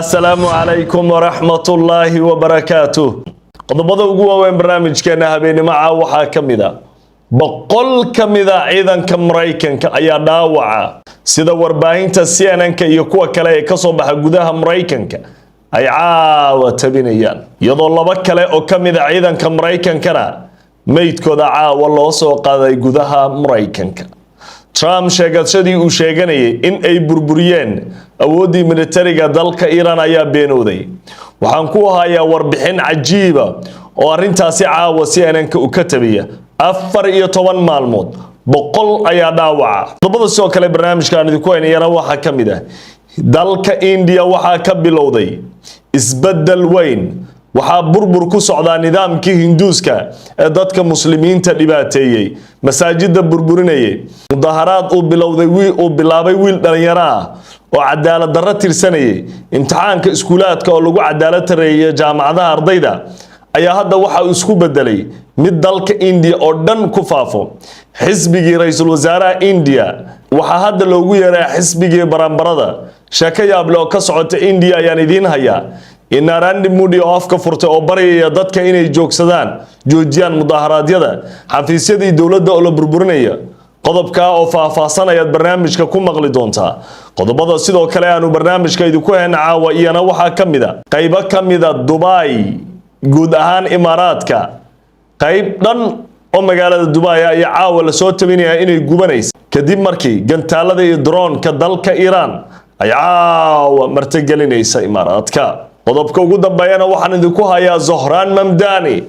السلام عليكم ورحمة الله وبركاته. qodobada ugu waaweyn barnaamijkeena habeenimo waxaa kamida boqol kamida ciidanka Mareykanka ayaa dhaawaca sida warbaahinta CNN-ka iyo kuwa kale ee ka soo baxa gudaha Mareykanka ay caawa tabinayaan iyadoo laba kale oo kamida ciidanka Mareykankana meydkooda caawa loo soo qaaday gudaha Mareykanka. Trump sheegashadii uu sheeganayay in ay burburiyeen awoodii militariga dalka Iran ayaa beenooday. waxaan ku hayaa warbixin cajiiba oo arintaasi caawa CNN-ka uu ka tabiya 14 maalmood boqol ayaa dhaawaca. qodobada soo kale barnaamijkan idinku haynayana waxa kamid ah dalka India waxa ka bilowday isbedel weyn. waxaa burbur ku socda nidaamkii Hinduuska ee dadka muslimiinta dhibaateeyay masaajida burburinayay mudaharaad uu bilaabay wiil dhalinyaro ah oo cadaalad darro tirsanayay imtixaanka iskuulaadka oo lagu cadaalad tareeyay jaamacadaha ardayda ayaa hadda waxa uu isku bedelay mid dalka India oo dhan ku faafo. xisbigii ra'iisul wasaaraha India waxa hadda loogu yeeray xisbigii baranbarada shaka yaab leh oo ka socota India ayaan idin hayaa in Narendra Modi oo afka furtay oo barayay dadka inay joojiyaan mudaharaadyada xafiisyadii dawladda oo la burburinaya. qodobka oo faahfaahsanaya barnaamijka ku maqli doontaa. qodobada sidoo kale aanu barnaamijka idinku hayn caawa iyana waxa kamida qaybo kamida Dubai guud ahaan Imaaraadka qayb dhan oo magaalada Dubai ay caawa la soo tabinaya inay gubanayso kadib markii gantaalada iyo drone-ka dalka Iran ay caawa martigelinaysa Imaaraadka. qodobka ugu dambeeyana waxaan idinku hayaa Zohran Mamdani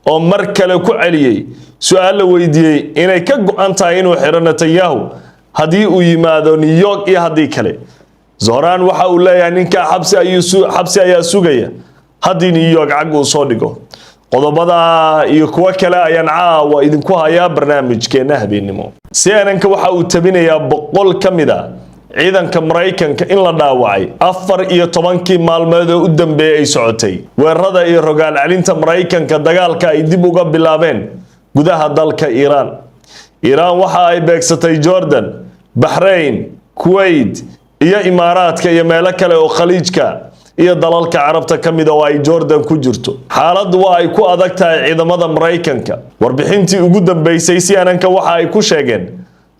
oo mar kale ku celiyay su'aal la weydiiyay inay ka go'an tahay inuu xiro Netanyahu hadii uu yimaado New York iyo hadii kale. Zohran waxa uu leeyahay ninka xabsi ayaa sugaya hadii New York cag uu soo dhigo. qodobada iyo kuwa kale ayaan caawa idinku hayaa barnaamijkeena habeenimo. CNN-ka waxa uu tabinayaa boqol kamida ciidanka Mareykanka in la dhaawacay 14 maalmood oo u dambeeyay ay socotay weerarada iyo rogaal celinta Mareykanka dagaalka ay dib uga bilaabeen gudaha dalka Iran. Iran waxa ay beegsatay Jordan, Bahrain, Kuwait iyo Imaaraadka iyo meelo kale oo khaliijka iyo dalalka Carabta kamid oo ay Jordan ku jirto. xaaladdu waa ay ku adag tahay ciidamada Mareykanka. warbixintii ugu dambeysay CNN-ka waxa ay ku sheegeen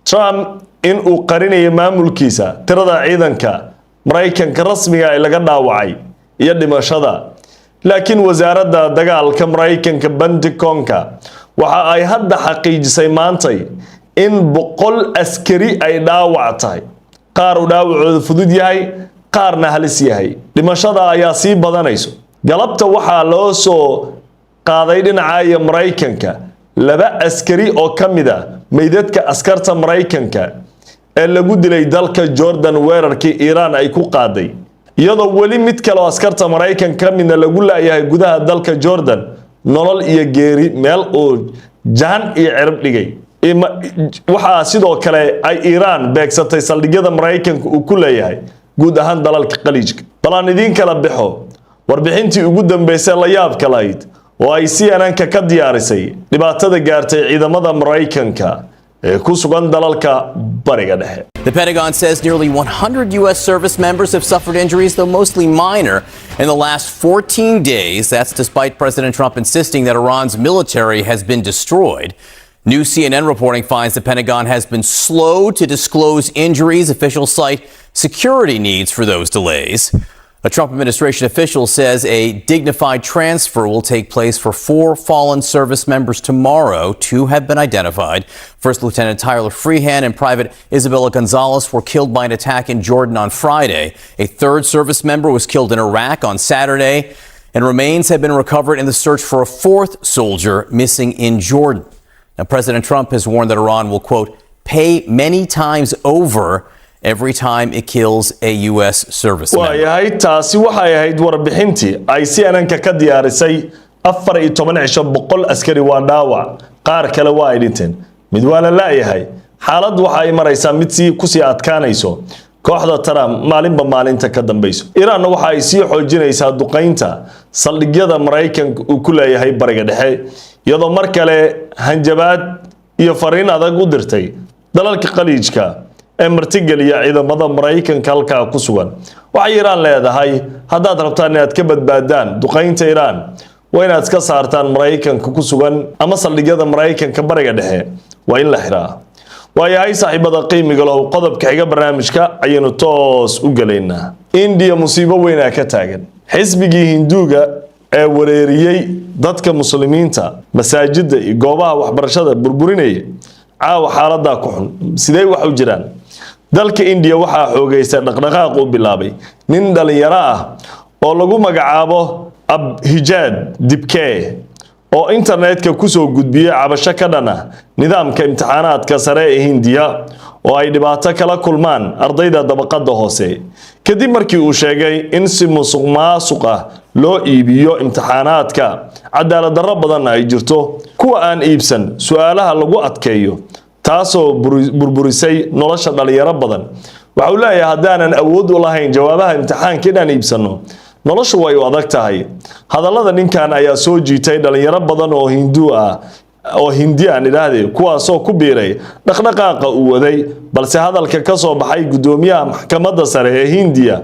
Trump in uu qarinayo maamulkiisa tirada ciidanka Mareykanka rasmiga ay laga dhaawacay iyo dhimashada. laakiin wasaaradda dagaalka Mareykanka Pentagon-ka waxa ay hadda xaqiijisay maantay in 100 askari ay dhaawac tahay. qaar uu dhaawacoodu fudud yahay qaarna halis yahay. dhimashada ayaa sii badanayso. galabta waxaa loo soo qaaday dhinaca Mareykanka 2 askari oo kamida meydadka askarta Mareykanka ee lagu dilay dalka Jordan weerarkii Iran ay ku qaaday iyadoo wali mid kale oo askarta Mareykanka kamidna lagu laayahay gudaha dalka Jordan nolol iyo geeri meel oo jaan iyo cirib dhigay. waxa sidoo kale ay Iran beegsatay saldhigyada Mareykanka uu ku leeyahay guud ahaan dalalka khaliijka. balan idin kala bixo warbixintii ugu dambeysay la yaabka lahayd oo ay CNN-ka ka diyaarisay dhibaatada gaartay ciidamada Mareykanka ee ku sugan dalalka bariga dhexe. The Pentagon says nearly 100 U.S. service members have suffered injuries, though mostly minor, in the last 14 days. That's despite President Trump insisting that Iran's military has been destroyed. New CNN reporting finds the Pentagon has been slow to disclose injuries. Officials cite security needs for those delays. A Trump administration official says a dignified transfer will take place for 4 fallen service members tomorrow. 2 have been identified. First Lieutenant Tyler Freehan and Private Isabella Gonzalez were killed by an attack in Jordan on Friday. A 3rd service member was killed in Iraq on Saturday, and remains have been recovered in the search for a 4th soldier missing in Jordan. Now, President Trump has warned that Iran will, quote, pay many times over every time it kills a U.S. service member. waayahay taasi waxay ahayd warbixintii ay CNN-ka ka diyaarisay 14 boqol askari waa dhaawac qaar kale waa ay dhinteen mid waa la laayahay. xaaladdu waxa ay maraysaa mid ku sii adkaanayso kooxda Trump maalinba maalinta ka dambayso. Iran waxa ay sii xoojinaysaa duqeynta saldhigyada Mareykanka uu ku leeyahay bariga dhexe iyadoo mar kale hanjabaad iyo fariin adag u dirtay dalalka khaliijka ee martigeliya ciidamada Mareykanka halka ku sugan. waxay Iiraan leedahay haddaad rabtaan inaad ka badbaadaan duqeynta Iiraan waa inaad iska saartaan Mareykanka ku sugan ama saldhigyada Mareykanka bariga dhexe waa in la xiraa waayahay saaxiibada qiimiga leh qodobka xiga barnaamijka ayaynu toos u galeynaa India musiibo weyn ah ka taagan xisbigii Hinduuga ee wareeriyay dadka muslimiinta masaajida iyo goobaha waxbarashada burburinaya caawa xaaladda ku xun sidee wax u jiraan dalka India waxa xoogaystay dhaqdhaqaaq u bilaabay nin dhalinyaro ah oo lagu magacaabo Abhijad Dibke oo internetka ku soo gudbiyay cabasho ka dhana nidaamka imtixaanaadka sare ee Hindiya oo ay dhibaato kala kulmaan ardayda dabaqada hoose kadib markii uu sheegay in si musuqmaasuq ah loo iibiyo imtixaanaadka cadaalad darro badan ay jirto kuwa aan iibsan su'aalaha lagu adkeeyo taasoo burburisay nolosha dhalinyaro badan waxa uu leeyahay hadaanan awood u lahayn jawaabaha imtixaanka inaan iibsano noloshu way u adag tahay hadallada ninkan ayaa soo jiitay dhalinyaro badan oo Hindu ah oo Hindiyan ilaahay kuwaasoo ku biiray dhaqdhaqaaqa uu waday balse hadalka ka soo baxay gudoomiyaha maxkamadda sare ee Hindiya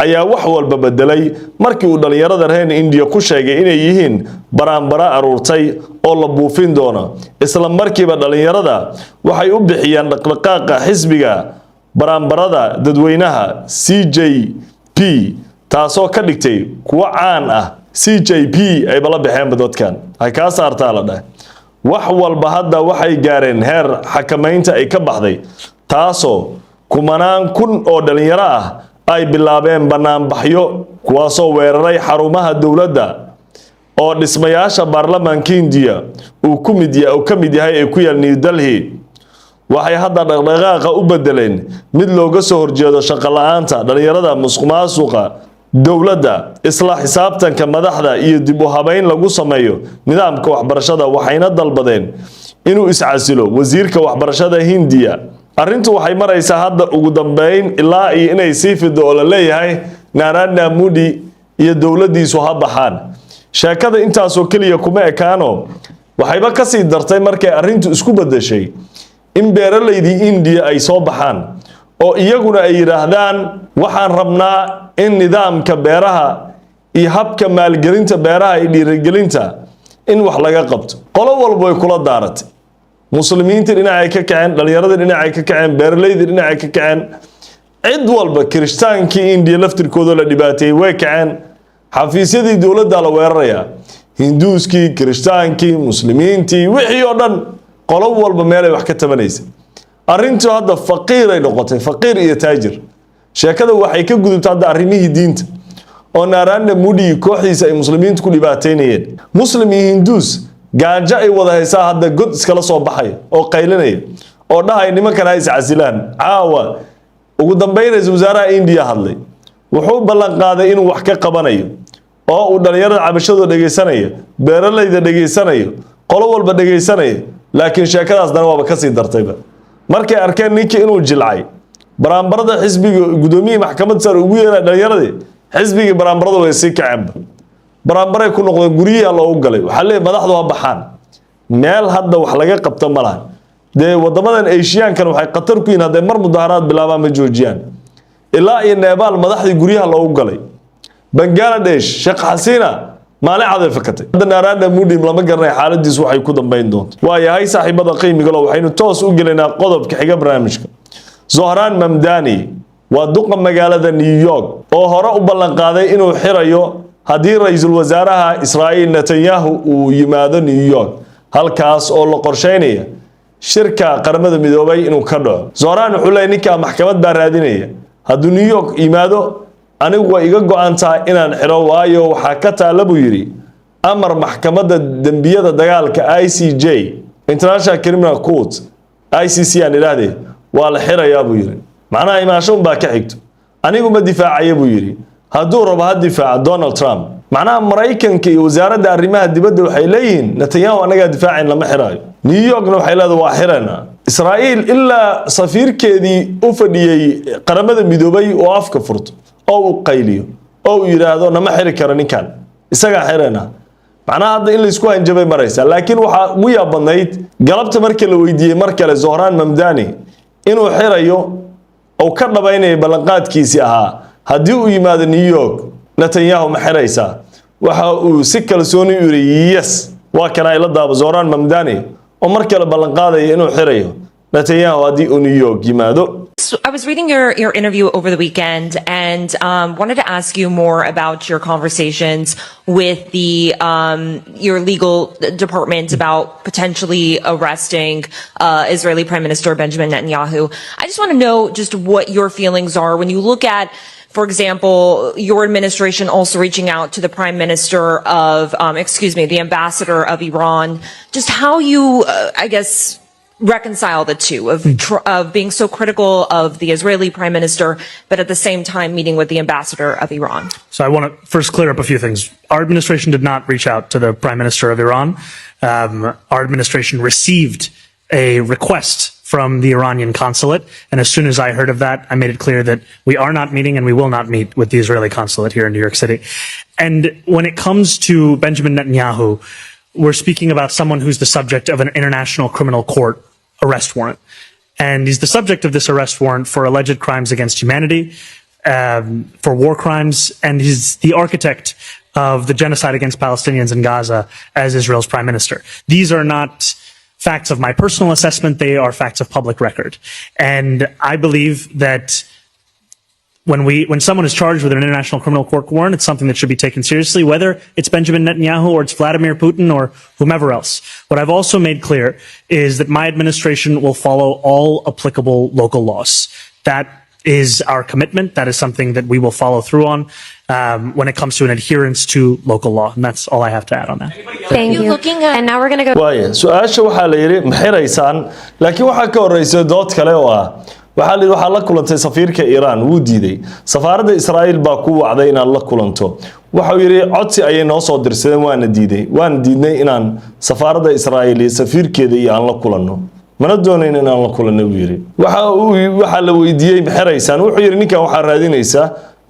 ayaa wax walba bedelay markii uu dhalinyarada reer India ku sheegay inay yihiin baraambara aruurtay oo la buufin doono isla markiiba dhalinyarada waxay u bixiyaan dhaqdhaqaaqa xisbiga baraambarada dadweynaha CJP taasoo ka dhigtay kuwa caan ah CJP ay bala bixeen dadkan ay ka saartaa la dhahay wax walba hadda waxay gaareen heer xakamaynta ay ka baxday taasoo kumanaan kun oo dhalinyaro ah ay bilaabeen banaanbaxyo kuwaasoo weeraray xarumaha dawladda oo dhismayaasha baarlamaanka India uu ka mid yahay ee ku yaal New Delhi waxay hadda dhaqdhaqaaqa u bedeleen mid looga soo horjeedo shaqo la'aanta dhalinyarada musuqmaasuqa dawladda isla xisaabtanka madaxda iyo dib u habeyn lagu sameeyo nidaamka waxbarashada waxayna dalbadeen inuu iscasilo wasiirka waxbarashada Hindiya arrintu waxay maraysaa hadda ugu dambeyn ilaa inay sii fido oo la leeyahay Narendra Modi iyo dawladiisu ha baxaan sheekada intaas oo kaliya kuma ekaano waxayba ka sii dartay markay arrintu isku bedeshay in beeraleydii India ay soo baxaan oo iyaguna ay yiraahdaan waxaan rabnaa in nidaamka beeraha iyo habka maalgelinta beeraha iyo dhiirigelinta in wax laga qabto qolo walba way kula daaratay muslimiinta dhinacay ka kaceen dhalinyarada dhinacay ka kaceen beeraleyda dhinacay ka kaceen cid walba kiristaankii India laftirkooda la dhibaateeyay way kaceen xafiisyadii dawladda la weeraraya hinduuskii kiristaankii muslimiintii wixii oo dhan qolo walba meel ay wax ka tabanaysa arrintu hadda faqiir ay noqotay faqiir iyo taajir sheekada waxay ka gudubtay hadda arrimihii diinta oo Narendra Modi kooxdiisa ay muslimiintu ku dhibaateynayeen muslim iyo hinduus gaajo ay wada haysaa hadda god iskala soo baxay oo qaylinaya oo dhahay nimankan ay iscasilaan caawa ugu dambeynaysa wasaaraha India hadlay wuxuu ballan qaaday inuu wax ka qabanayo oo uu dhalinyarada cabashadooda dhageysanayo beeraleyda dhageysanayo qolo walba dhageysanayo laakiin sheekadaas dana waaba ka sii dartayba markay arkeen ninkii inuu jilcay baraambarada xisbiga gudoomiyaha maxkamadda sare ugu yeeray dhalinyarada xisbiga baraambarada way sii kaceen baraambaray ku noqdeen guriyaha loo galay waxa leeyahay madaxdu ha baxaan meel hadda wax laga qabto ma laha de wadamadan Asiaankan waxay qatar ku yihiin haday mar mudaharaad bilaabaan ma joojiyaan ilaa iyo Nepal madaxdii guriyaha loo galay Bangladesh Sheikh Hasina maalin cad fakatay Narendra Modi lama garanay xaaladiisu waxay ku dambeyn doonto waayahay saaxiibada qiimiga leh waxaynu toos u galeynaa qodobka xiga barnaamijka Zohran Mamdani waa duqa magaalada New York oo hore u ballan qaaday inuu xirayo haddii ra'iisul wasaaraha Israa'iil Netanyahu uu yimaado New York halkaas oo la qorsheynayo shirka qaramada midoobay inuu ka dhaco Zohran wuxuu leeyahay ninka maxkamad baa raadinaya hadduu New York yimaado anigu way iga go'antaa inaan xiro waayo waxa ka taala buu yiri amar maxkamadda dambiyada dagaalka ICJ International Criminal Court ICC aan ilaahay waa la xirayaa buu yiri macnaha imaashoon baa ka xigto anigu ma difaacayo buu yiri hadduu rabo ha difaaca Donald Trump macnaha Mareykanka iyo wasaaradda arrimaha dibadda waxay leeyihiin Netanyahu anaga difaacin lama xiraayo New Yorkna waxay leedahay waa xirana Israa'iil ilaa safiirkeedii u fadhiyay qaramada midoobay oo afka furto oo uu qayliyo oo uu yiraahdo nama xiri karo ninkan isaga xirana macnaha hadda in la isku hanjabay maraysa laakiin waxa ugu yaabanayd galabta markii la weydiiyay mar kale Zohran Mamdani inuu xirayo oo ka dhabaynay ballanqaadkiisii ahaa haddii uu yimaado New York Netanyahu ma xiraysaa waxa uu si kalsooni u yiri yes waa kana ila daabo Zoran Mamdani oo mar kale ballan qaaday inuu xirayo Netanyahu haddii uu New York yimaado. I was reading your interview over the weekend and wanted to ask you more about your conversations with the your legal department about potentially arresting Israeli Prime Minister Benjamin Netanyahu. I just want to know just what your feelings are when you look at, for example, your administration also reaching out to the Prime Minister of, the Ambassador of Iran, just how you, I guess, reconcile the two of being so critical of the Israeli Prime Minister, but at the same time meeting with the Ambassador of Iran. So I want to first clear up a few things. Our administration did not reach out to the Prime Minister of Iran. Our administration received a request from the Iranian consulate, and as soon as I heard of that, I made it clear that we are not meeting and we will not meet with the Israeli consulate here in New York City. And when it comes to Benjamin Netanyahu, we're speaking about someone who's the subject of an international criminal court arrest warrant. And he's the subject of this arrest warrant for alleged crimes against humanity, for war crimes, and he's the architect of the genocide against Palestinians in Gaza as Israel's prime minister. These are not facts of my personal assessment, they are facts of public record. And I believe that when someone is charged with an international criminal court warrant, it's something that should be taken seriously, whether it's Benjamin Netanyahu or it's Vladimir Putin or whomever else. What I've also made clear is that my administration will follow all applicable local laws. That is our commitment. That is something that we will follow through on when it comes to an adherence to local law. And that's all I have to add on that. Thank you. And now we're going to go. waaye su-aasha waxaa la yiri maxiraysaan laakiin waxaa ka horeysa dood kale oo waxaa la kulantay safiirka Iran wuu diiday safaaradda Israa'iil baa ku wacday inaan la kulanto waxa uu yiri codsi ayay noo soo dirsadeen waana diidnay inaan safaaradda Israa'iil iyo safiirkeeda iyo aan la kulanno mana doonayn inaan la kulanno uu yiri waxa la weydiiyay maxiraysaan wuxuu yiri ninkan waxa raadinaysa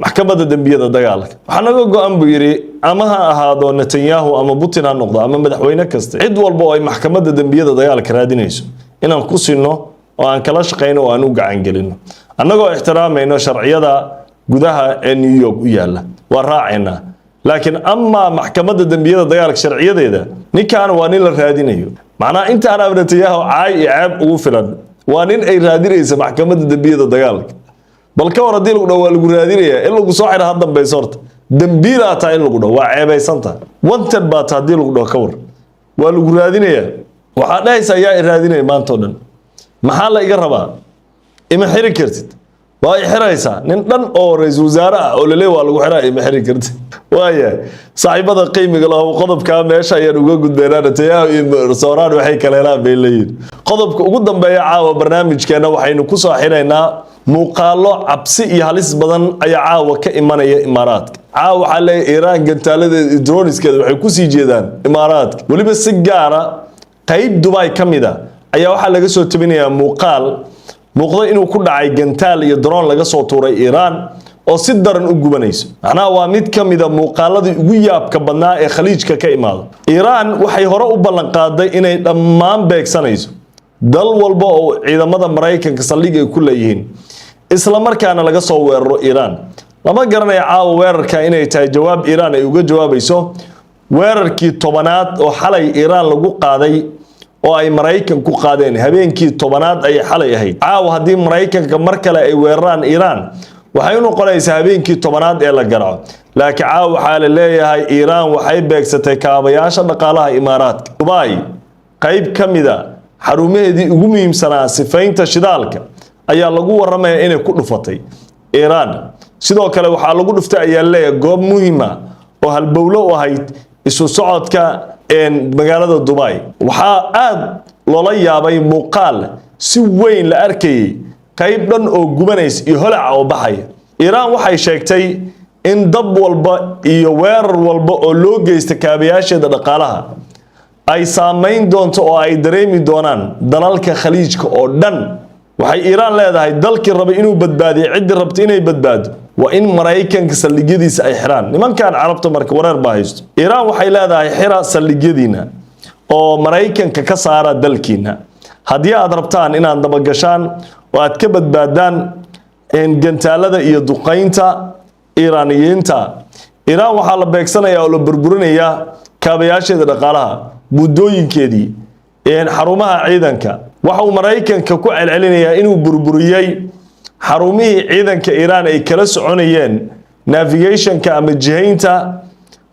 maxkamadda dambiyada dagaalka waxa naga go'an buu yiri ama ha ahaado Netanyahu ama Putin ha noqdo ama madaxweyne kasta cid walba oo ay maxkamadda dambiyada dagaalka raadinayso inaan ku sino oo aan kala shaqeyno oo aan u gacan gelino annagoo ixtiraamayno sharciyada gudaha ee New York u yaala waa raacayna laakiin amma maxkamadda dambiyada dagaalka sharciyadeeda ninkan waa nin la raadinayo macna inta aan Netanyahu caay iyo ceeb ugu filan waa nin ay raadinayso maxkamadda dambiyada dagaalka bal ka war hadii lagu dhaw waa lagu raadinaya in lagu soo xiro had dambayso horta dambiila taa in lagu dhaw waa ceebaysanta wanted baa taa hadii lagu dhaw ka war waa lagu raadinaya waxa dhaysa ayaa raadinaya maanta oo dhan maxaa la iga rabaa ima xiri kartid waa xiraysa nin dhan oo ra'iisul wasaare ah oo leeyahay waa lagu xiraa ima xiri kartid waaya saaxiibada qiimiga leh qodobka meesha ayaan uga gudbeynaa Netanyahu iyo Zoran waxay kala helaan bay leeyihiin qodobka ugu dambeeya caawa barnaamijkeena waxaynu ku soo xiraynaa muuqaalo cabsi iyo halis badan ayaa caawa ka imanaya Imaaraadka caawa waxa la Iran gantaaladeeda droneskeeda waxay ku sii jeedaan Imaaraadka waliba si gaara qayb Dubai kamida ayaa waxa laga soo tabinayaa muuqda inuu ku dhacay gantaal iyo drone laga soo tuuray Iran oo si daran u gubanayso macnaha waa mid kamida muuqaaladii ugu yaabka badnaa ee khaliijka ka imaado Iran waxay hore u ballan qaaday inay dhammaan beegsanayso dal walba oo ciidamada Mareykanka saldhig ay ku leeyihiin isla markaana laga soo weeraro Iran lama garanayo caawa weerarka inay tahay jawaab Iran ay uga jawaabayso weerarkii 10aad oo xalay Iran lagu qaaday oo ay Mareykan ku qaadeen habeenkii 10aad ay xalay ahayd caawa hadii Mareykanka mar kale ay weeraraan Iran waxay noqonaysaa habeenkii 10aad ee la garaaco laakiin caawa waxa la leeyahay Iran waxay beegsatay kaabayaasha dhaqaalaha Imaaraadka Dubai qayb kamida xarumaheedii ugu muhiimsanaa sifaynta shidaalka ayaa lagu waramayaa inay ku dhufatay Iran sidoo kale waxa lagu dhuftay ayaa leeyahay goob muhiim ah oo halbowlo u ahayd isu socodka magaalada Dubai waxa aad loola yaabay muuqaal si weyn la arkay qayb dhan oo gubanaysa iyo holac oo baxay Iran waxay sheegtay in dab walba iyo weerar walba oo loo geysta kaabayaasheeda dhaqaalaha ay saameyn doonto oo ay dareemi doonaan dalalka khaliijka oo dhan waxay Iran leedahay dalkii raba inuu badbaadiyo cid rabta inay badbaado waa in Mareykanka saldhigyadiisa ay xiraan nimankan carabta marka wareer baa haysto Iran waxay leedahay xira saldhigyadiina oo Mareykanka ka saara dalkiina hadii aad rabtaan inaad daba gashaan oo aad ka badbaadaan in gantaalada iyo duqeynta iiraaniyiinta. iiraan waxaa la beegsanayaa oo la burburinayaa kaabayaasheeda dhaqaalaha, buddooyinkeedii, xarumaha ciidanka. waxa uu maraykanka ku celcelinayaa inuu burburiyey xarumihii ciidanka iiraan ay kala soconayeen navigationka ama jihaynta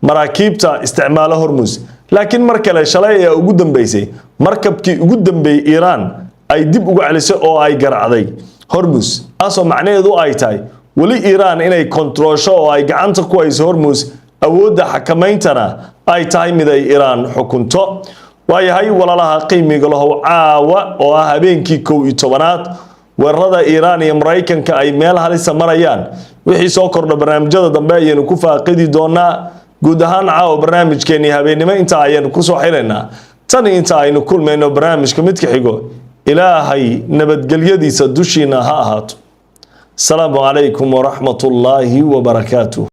maraakiibta isticmaala Hormuz. laakiin mar kale shalay ayaa ugu dambeysay markabkii ugu dambeeyay iiraan ay dib uga celisay oo ay garacday Hormuz, taasoo macnaheedu ay tahay weli iiraan inay kontroosho oo ay gacanta ku hayso Hormuz, awoodda xakamayntana ay tahay mid ay iiraan xukunto. waayahay walaalaha qiimiga lahow, caawa oo ah habeenkii 11aad weerarada iiraan iyo maraykanka ay meel halisa marayaan. wixii soo kordha barnaamijyada dambe ayaynu ku faaqidi doonaa. guud ahaan caawa barnaamijkeennii habeennimo intaa ayaynu ku soo xilaynaa. tan inta aynu kulmayno barnaamijka midka xigo, ilaahay nabadgelyadiisa dushiina ha ahaato. asalaamu calaykum waraxmatullaahi wabarakaatuh.